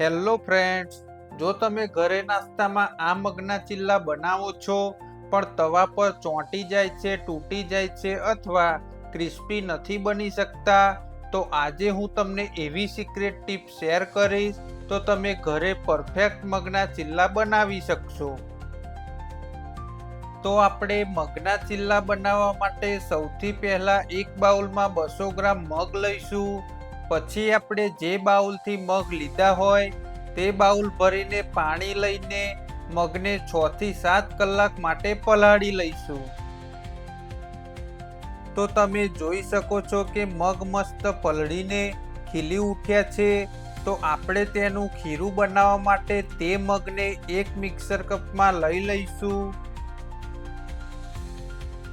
Hello friends, જો તમે ઘરે નાસ્તામાં આ મગના ચિલ્લા બનાવો છો પણ તવા પર ચોંટી જાય છે, તૂટી જાય છે અથવા ક્રિસ્પી નથી બની શકતા, તો આજે હું તમને એવી સિક્રેટ ટીપ શેર કરીશ તો તમે ઘરે પરફેક્ટ મગના ચિલ્લા બનાવી શકશો. તો આપણે મગના ચિલ્લા બનાવવા માટે સૌથી પહેલા એક બાઉલમાં 200 ગ્રામ મગ લઈશું. પછી આપણે જે બાઉલથી મગ લીધા હોય તે બાઉલ ભરીને પાણી લઈને મગને 6 થી 7 કલાક માટે પલાળી લઈશું. તો તમે જોઈ શકો છો કે મગ મસ્ત પલળીને ખીલી ઉઠ્યા છે. તો આપણે તેનું ખીરું બનાવવા માટે તે મગને એક મિક્સર કપમાં લઈ લઈશું.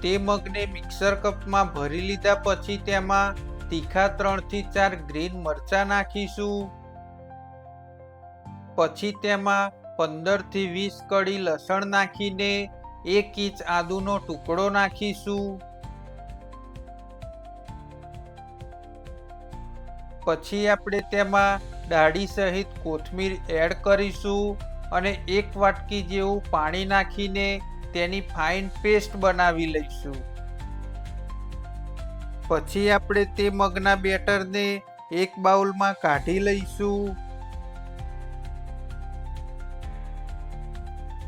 તે મગને મિક્સર કપમાં ભરી લીધા પછી તેમાં તીખા 3 થી 4 ગ્રીન મરચાં નાખીશું. પછી તેમાં 15 થી 20 કળી લસણ નાખીને 1 ઇંચ આદુનો ટુકડો નાખીશું. પછી આપણે તેમાં દાળી સહિત કોથમીર એડ કરીશું અને 1 વાટકી જેવું પાણી નાખીને તેની ફાઇન પેસ્ટ બનાવી લઈશું. પછી આપણે તે મગના બેટરને એક બાઉલમાં કાઢી લઈશું.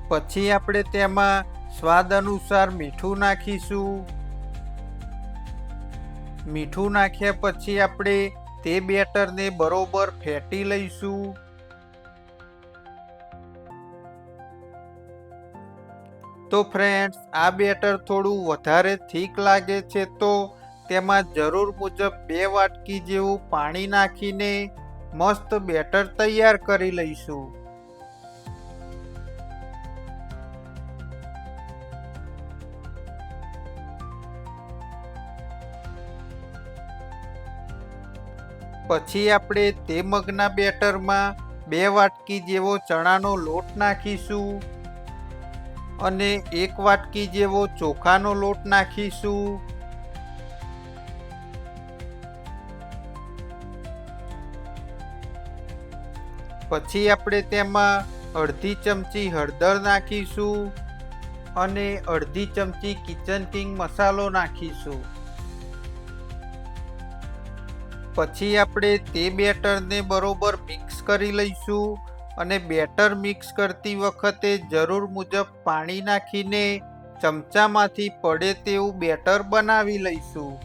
પછી આપણે તેમાં સ્વાદ અનુસાર મીઠું નાખીશું. મીઠું નાખ્યા પછી આપણે તે બેટરને બરોબર ફેટી લઈશું. તો ફ્રેન્ડ્સ, આ બેટર થોડું વધારે થીક લાગે છે તો તેમાં જરૂર મુજબ 2 વાટકી જેવું પાણી નાખીને મસ્ત બેટર તૈયાર કરી લઈશું. પછી આપણે તે મગના બેટરમાં 2 વાટકી જેવો ચણાનો લોટ નાખીશું અને 1 વાટકી જેવો ચોખાનો લોટ નાખીશું. પછી આપણે તેમાં અડધી ચમચી હળદર નાખીશું અને અડધી ચમચી કિચન કિંગ મસાલો નાખીશું. પછી આપણે તે બેટરને બરોબર મિક્સ કરી લઈશું અને બેટર મિક્સ કરતી વખતે જરૂર મુજબ પાણી નાખીને ચમચામાંથી પડે તેવું બેટર બનાવી લઈશું.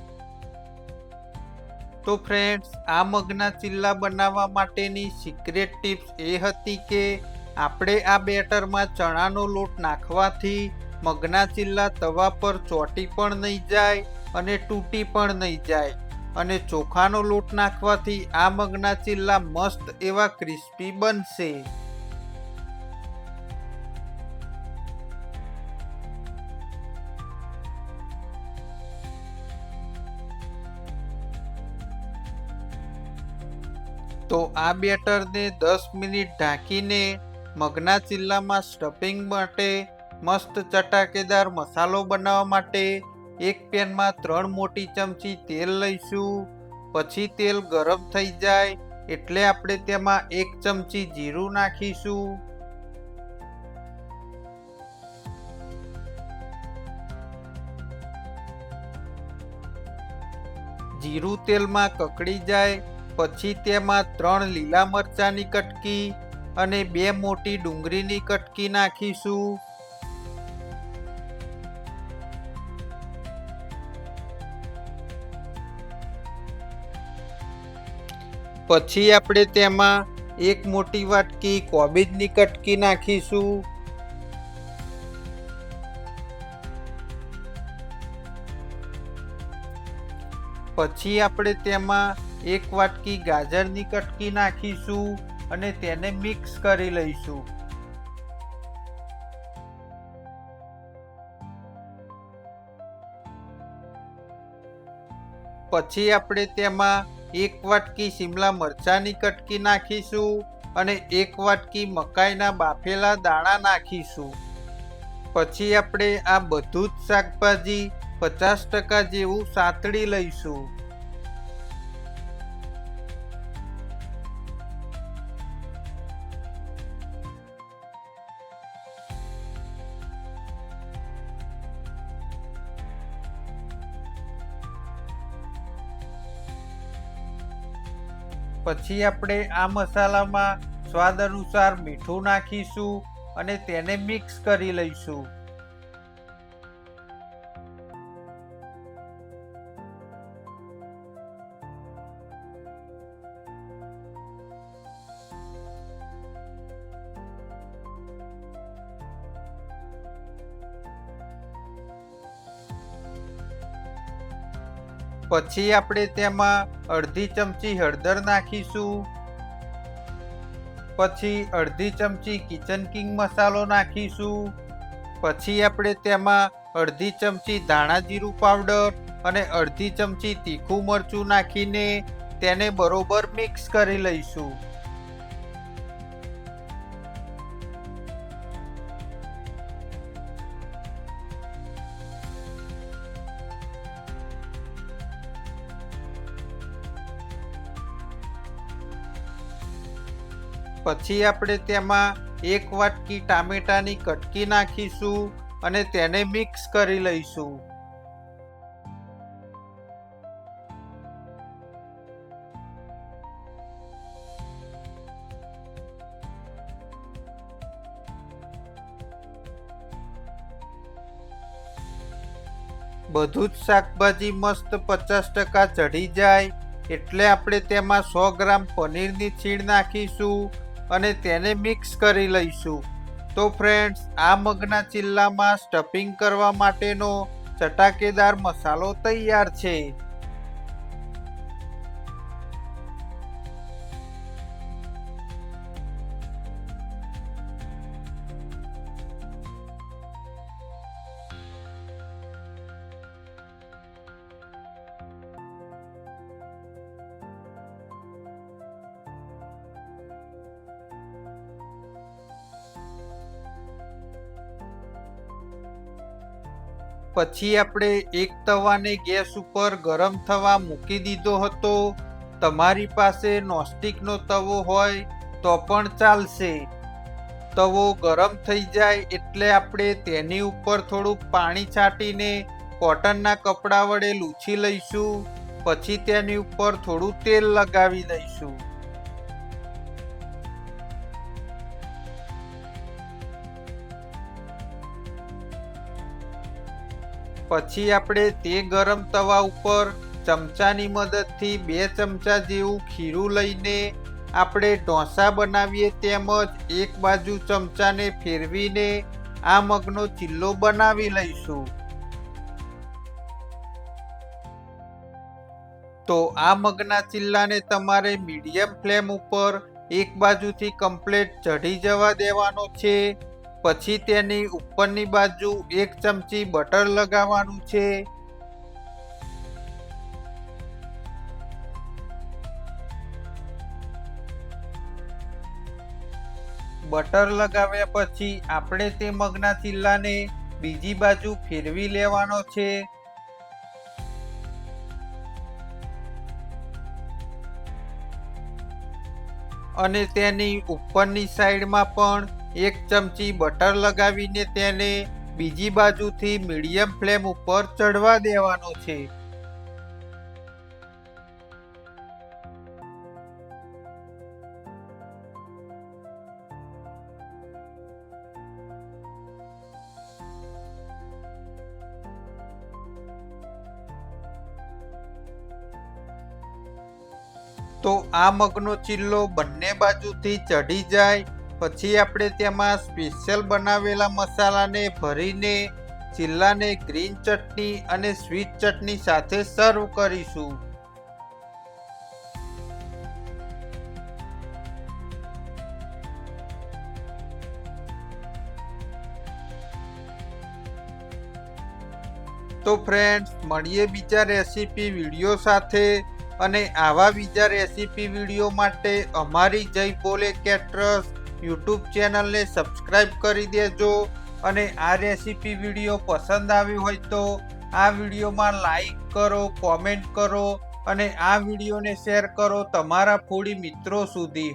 તો ફ્રેન્ડ્સ, આ મગના ચિલ્લા બનાવવા માટેની સિક્રેટ ટિપ્સ એ હતી કે આપણે આ બેટરમાં ચણાનો લોટ નાખવાથી મગના ચિલ્લા તવા પર ચોંટી પણ નહીં જાય અને તૂટી પણ નહીં જાય, અને ચોખાનો લોટ નાખવાથી આ મગના ચિલ્લા મસ્ત એવા ક્રિસ્પી બનશે. તો આ બેટરને 10 મિનિટ ઢાંકીને મગના ચિલ્લામાં સ્ટફિંગ માટે મસ્ત ચટાકેદાર મસાલો બનાવવા માટે એક પેનમાં 3 મોટી ચમચી તેલ લઈશું. પછી તેલ ગરમ થઈ જાય એટલે આપણે તેમાં 1 ચમચી જીરું નાખીશું. જીરું તેલમાં કકડી જાય પછી તેમાં 3 લીલા મરચાંની કટકી અને 2 મોટી ડુંગળીની કટકી નાખીશું. પછી આપણે તેમાં 1 મોટી વાટકી કોબીજની કટકી નાખીશું. પછી આપણે તેમાં 1 વાટકી ગાજરની કટકી નાખીશું અને તેને મિક્સ કરી લઈશું. પછી આપણે તેમાં 1 વાટકી શિમલા મરચાંની કટકી નાખીશું અને 1 વાટકી મકાઈના બાફેલા દાણા નાખીશું. પછી આપણે આ બધું જ શાકભાજી 50% જેવું સાતળી લઈશું. પછી આપણે આ મસાલામાં સ્વાદ અનુસાર મીઠું નાખીશું અને તેને મિક્સ કરી લઈશું. પછી આપણે તેમાં અડધી ચમચી હળદર નાખીશું. પછી અડધી ચમચી કિચન કિંગ મસાલો નાખીશું. પછી આપણે તેમાં અડધી ચમચી ધાણા જીરું પાવડર અને અડધી ચમચી તીખું મરચું નાખીને તેને બરોબર મિક્સ કરી લઈશું. પછી આપણે તેમાં 1 વાટકી ટામેટાની કટકી નાખીશું અને તેને મિક્સ કરી લઈશું. બધું જ શાકભાજી મસ્ત 50% ચઢી જાય એટલે આપણે તેમાં 100 ગ્રામ પનીરની છીણ નાખીશું અને તેને મિક્સ કરી લઈશું. તો ફ્રેન્ડ્સ, આ મગના ચિલ્લામાં સ્ટફિંગ કરવા માટેનો ચટાકેદાર મસાલો તૈયાર છે. પછી આપણે એક તવાને ગેસ ઉપર ગરમ થવા મૂકી દીધો હતો. તમારી પાસે નોનસ્ટિકનો તવો હોય તો પણ ચાલશે. તવો ગરમ થઈ જાય એટલે આપણે તેની ઉપર થોડું પાણી છાંટીને કોટનના કપડા વડે લૂછી લઈશું. પછી તેની ઉપર થોડું તેલ લગાવી દઈશું. પછી આપણે તે ગરમ તવા ઉપર ચમચાની મદદથી 2 ચમચા જેવું ખીરું લઈને આપણે ઢોસા બનાવીએ તેમજ એક બાજુ ચમચાને ફેરવીને આ મગનો ચિલ્લો બનાવી લઈશું. તો આ મગના ચિલ્લાને તમારે મીડિયમ ફ્લેમ ઉપર એક બાજુથી કમ્પ્લીટ ચઢી જવા દેવાનો છે. પછી તેની ઉપરની બાજુ 1 ચમચી બટર લગાવવાનું છે. બટર લગાવ્યા પછી આપણે તે મગના ચિલ્લાને બીજી બાજુ ફેરવી લેવાનો છે. અને તેની ઉપરની સાઈડમાં પણ 1 ચમચી બટર લગાવીને તેને બીજી બાજુથી મીડિયમ ફ્લેમ ઉપર ચડવા દેવાનો છે. તો આ મગનો ચિલ્લો બંને બાજુથી ચઢી જાય પછી આપણે તેમાં સ્પેશિયલ બનાવેલા મસાલાને ભરીને ચિલ્લાને ગ્રીન ચટણી અને સ્વીટ ચટણી સાથે સર્વ કરીશું. તો ફ્રેન્ડ્સ, મળીએ બીજા રેસીપી વિડીયો સાથે. અને આવા બીજા રેસીપી વિડીયો માટે અમારી જય બોલે કેટરર્સ યુટ્યુબ ચેનલને સબસ્ક્રાઈબ કરી દેજો. અને આ રેસીપી વિડીયો પસંદ આવ્યો હોય તો આ વિડીયોમાં લાઈક કરો, કોમેન્ટ કરો અને આ વિડીયોને શેર કરો તમારા ફૂડી મિત્રો સુધી.